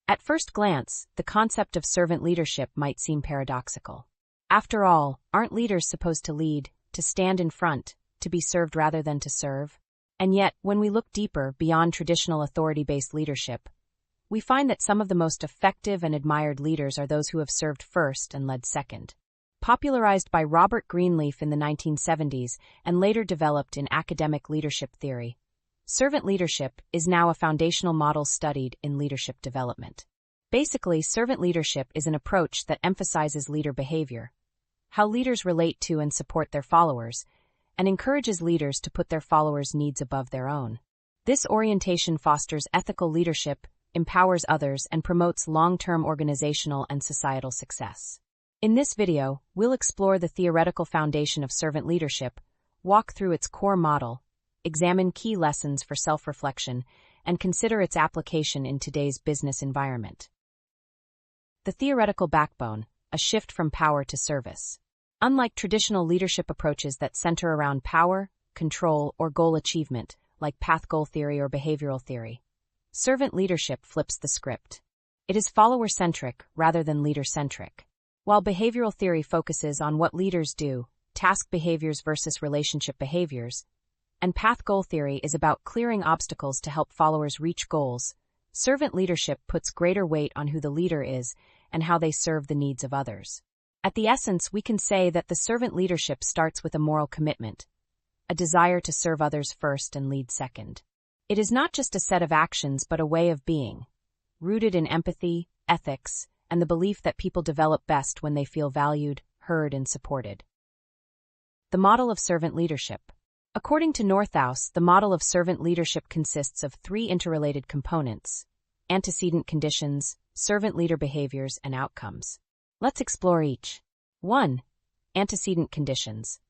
At first glance, the concept of servant leadership might seem paradoxical. After all, aren't leaders supposed to lead, to stand in front, to be served rather than to serve? And yet, when we look deeper beyond traditional authority-based leadership, we find that some of the most effective and admired leaders are those who have served first and led second. Popularized by Robert Greenleaf in the 1970s and later developed in academic leadership theory, servant leadership is now a foundational model studied in leadership development. Basically, servant leadership is an approach that emphasizes leader behavior, how leaders relate to and support their followers, and encourages leaders to put their followers' needs above their own. This orientation fosters ethical leadership, empowers others, and promotes long-term organizational and societal success. In this video, we'll explore the theoretical foundation of servant leadership, walk through its core model, examine key lessons for self-reflection, and consider its application in today's business environment. The theoretical backbone, a shift from power to service. Unlike traditional leadership approaches that center around power, control, or goal achievement, like path goal theory or behavioral theory, servant leadership flips the script. It is follower-centric rather than leader-centric. While behavioral theory focuses on what leaders do, task behaviors versus relationship behaviors, and path goal theory is about clearing obstacles to help followers reach goals, servant leadership puts greater weight on who the leader is and how they serve the needs of others. At the essence, we can say that the servant leadership starts with a moral commitment, a desire to serve others first and lead second. It is not just a set of actions but a way of being, rooted in empathy, ethics, and the belief that people develop best when they feel valued, heard, and supported. The model of servant leadership. According to Northouse, the model of servant leadership consists of three interrelated components: antecedent conditions, servant leader behaviors, and outcomes. Let's explore each. 1. Antecedent conditions.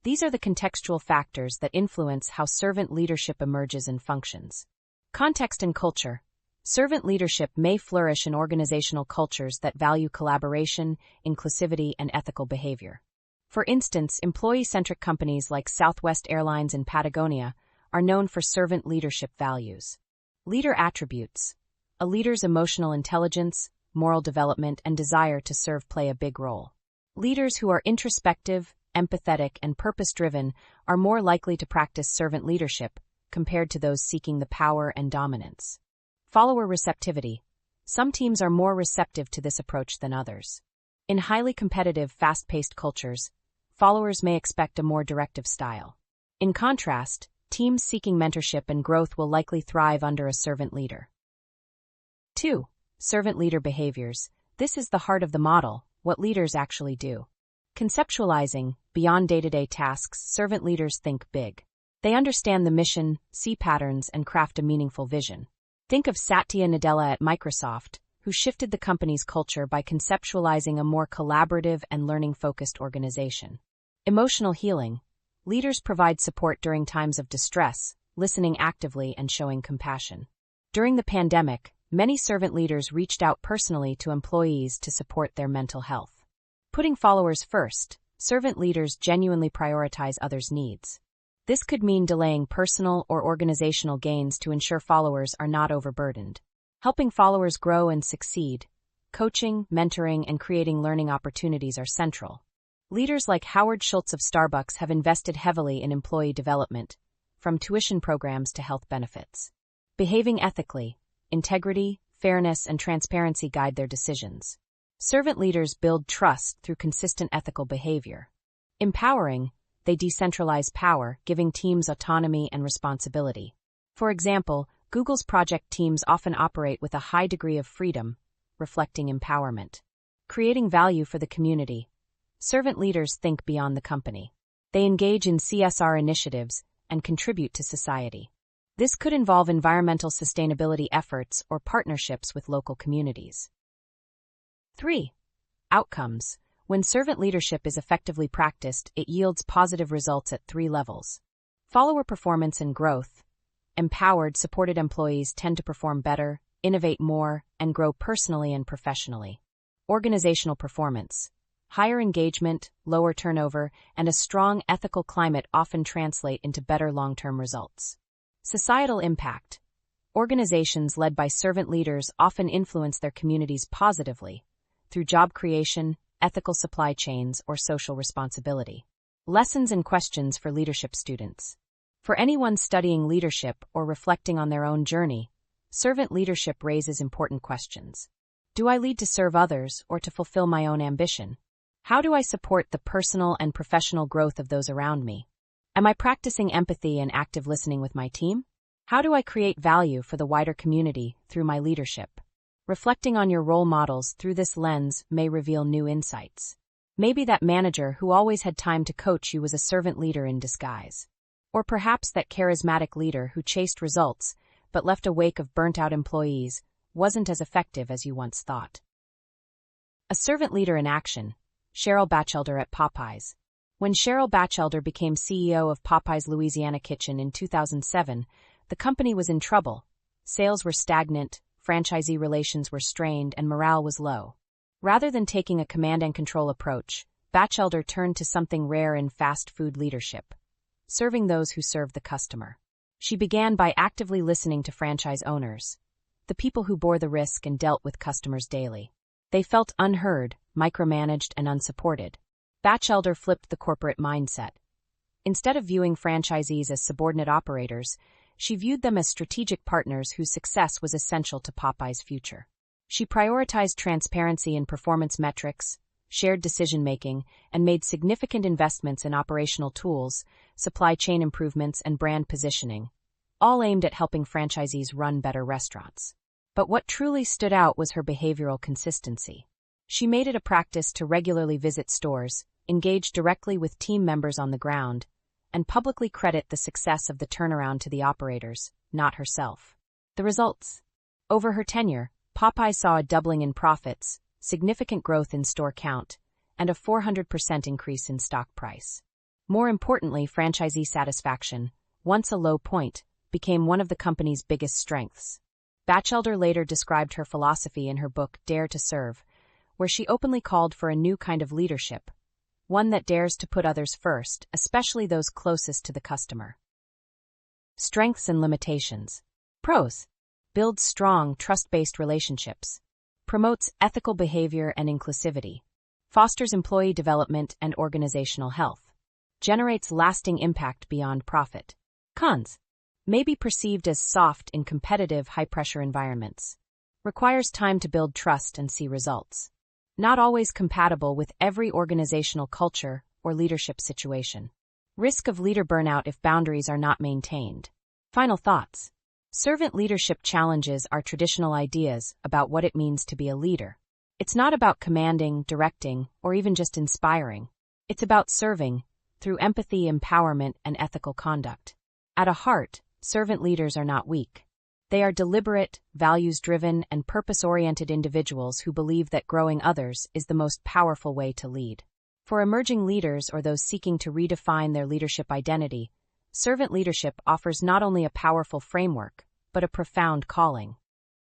These are the contextual factors that influence how servant leadership emerges and functions. Context and culture. Servant leadership may flourish in organizational cultures that value collaboration, inclusivity, and ethical behavior. For instance, employee-centric companies like Southwest Airlines and Patagonia are known for servant leadership values. Leader attributes. A leader's emotional intelligence, moral development, and desire to serve play a big role. Leaders who are introspective, empathetic, and purpose-driven are more likely to practice servant leadership compared to those seeking the power and dominance. Follower receptivity. Some teams are more receptive to this approach than others. In highly competitive, fast-paced cultures, followers may expect a more directive style. In contrast, teams seeking mentorship and growth will likely thrive under a servant leader. 2. Servant leader behaviors. This is the heart of the model, what leaders actually do. Conceptualizing, beyond day-to-day tasks, servant leaders think big. They understand the mission, see patterns, and craft a meaningful vision. Think of Satya Nadella at Microsoft, who shifted the company's culture by conceptualizing a more collaborative and learning-focused organization. Emotional healing. Leaders provide support during times of distress, listening actively and showing compassion. During the pandemic, many servant leaders reached out personally to employees to support their mental health. Putting followers first, servant leaders genuinely prioritize others' needs. This could mean delaying personal or organizational gains to ensure followers are not overburdened. Helping followers grow and succeed, coaching, mentoring, and creating learning opportunities are central. Leaders like Howard Schultz of Starbucks have invested heavily in employee development, from tuition programs to health benefits. Behaving ethically, integrity, fairness, and transparency guide their decisions. Servant leaders build trust through consistent ethical behavior. Empowering, they decentralize power, giving teams autonomy and responsibility. For example, Google's project teams often operate with a high degree of freedom, reflecting empowerment. Creating value for the community. Servant leaders think beyond the company. They engage in CSR initiatives and contribute to society. This could involve environmental sustainability efforts or partnerships with local communities. 3. Outcomes. When servant leadership is effectively practiced, it yields positive results at 3 levels. Follower performance and growth. Empowered, supported employees tend to perform better, innovate more, and grow personally and professionally. Organizational performance. Higher engagement, lower turnover, and a strong ethical climate often translate into better long-term results. Societal impact. Organizations led by servant leaders often influence their communities positively through job creation, ethical supply chains, or social responsibility. Lessons and questions for leadership students. For anyone studying leadership or reflecting on their own journey, servant leadership raises important questions. Do I lead to serve others or to fulfill my own ambition? How do I support the personal and professional growth of those around me? Am I practicing empathy and active listening with my team? How do I create value for the wider community through my leadership? Reflecting on your role models through this lens may reveal new insights. Maybe that manager who always had time to coach you was a servant leader in disguise. Or perhaps that charismatic leader who chased results but left a wake of burnt-out employees wasn't as effective as you once thought. A servant leader in action. Cheryl Bachelder at Popeyes. When Cheryl Bachelder became CEO of Popeyes Louisiana Kitchen in 2007, the company was in trouble. Sales were stagnant, franchisee relations were strained, and morale was low. Rather than taking a command-and-control approach, Bachelder turned to something rare in fast food leadership: serving those who serve the customer. She began by actively listening to franchise owners, the people who bore the risk and dealt with customers daily. They felt unheard, micromanaged, and unsupported. Bachelder flipped the corporate mindset. Instead of viewing franchisees as subordinate operators, she viewed them as strategic partners whose success was essential to Popeye's future. She prioritized transparency in performance metrics, shared decision-making, and made significant investments in operational tools, supply chain improvements, and brand positioning, all aimed at helping franchisees run better restaurants. But what truly stood out was her behavioral consistency. She made it a practice to regularly visit stores, engage directly with team members on the ground, and publicly credit the success of the turnaround to the operators, not herself. The results? Over her tenure, Popeyes saw a doubling in profits, significant growth in store count, and a 400% increase in stock price. More importantly, franchisee satisfaction, once a low point, became one of the company's biggest strengths. Bachelder later described her philosophy in her book Dare to Serve, where she openly called for a new kind of leadership, one that dares to put others first, especially those closest to the customer. Strengths and limitations. Pros: builds strong, trust-based relationships, promotes ethical behavior and inclusivity, fosters employee development and organizational health, generates lasting impact beyond profit. Cons: may be perceived as soft in competitive, high-pressure environments, requires time to build trust and see results, not always compatible with every organizational culture or leadership situation. Risk of leader burnout if boundaries are not maintained. Final thoughts. Servant leadership challenges our traditional ideas about what it means to be a leader. It's not about commanding, directing, or even just inspiring. It's about serving, through empathy, empowerment, and ethical conduct. At a heart, servant leaders are not weak. They are deliberate, values-driven, and purpose-oriented individuals who believe that growing others is the most powerful way to lead. For emerging leaders or those seeking to redefine their leadership identity, servant leadership offers not only a powerful framework, but a profound calling.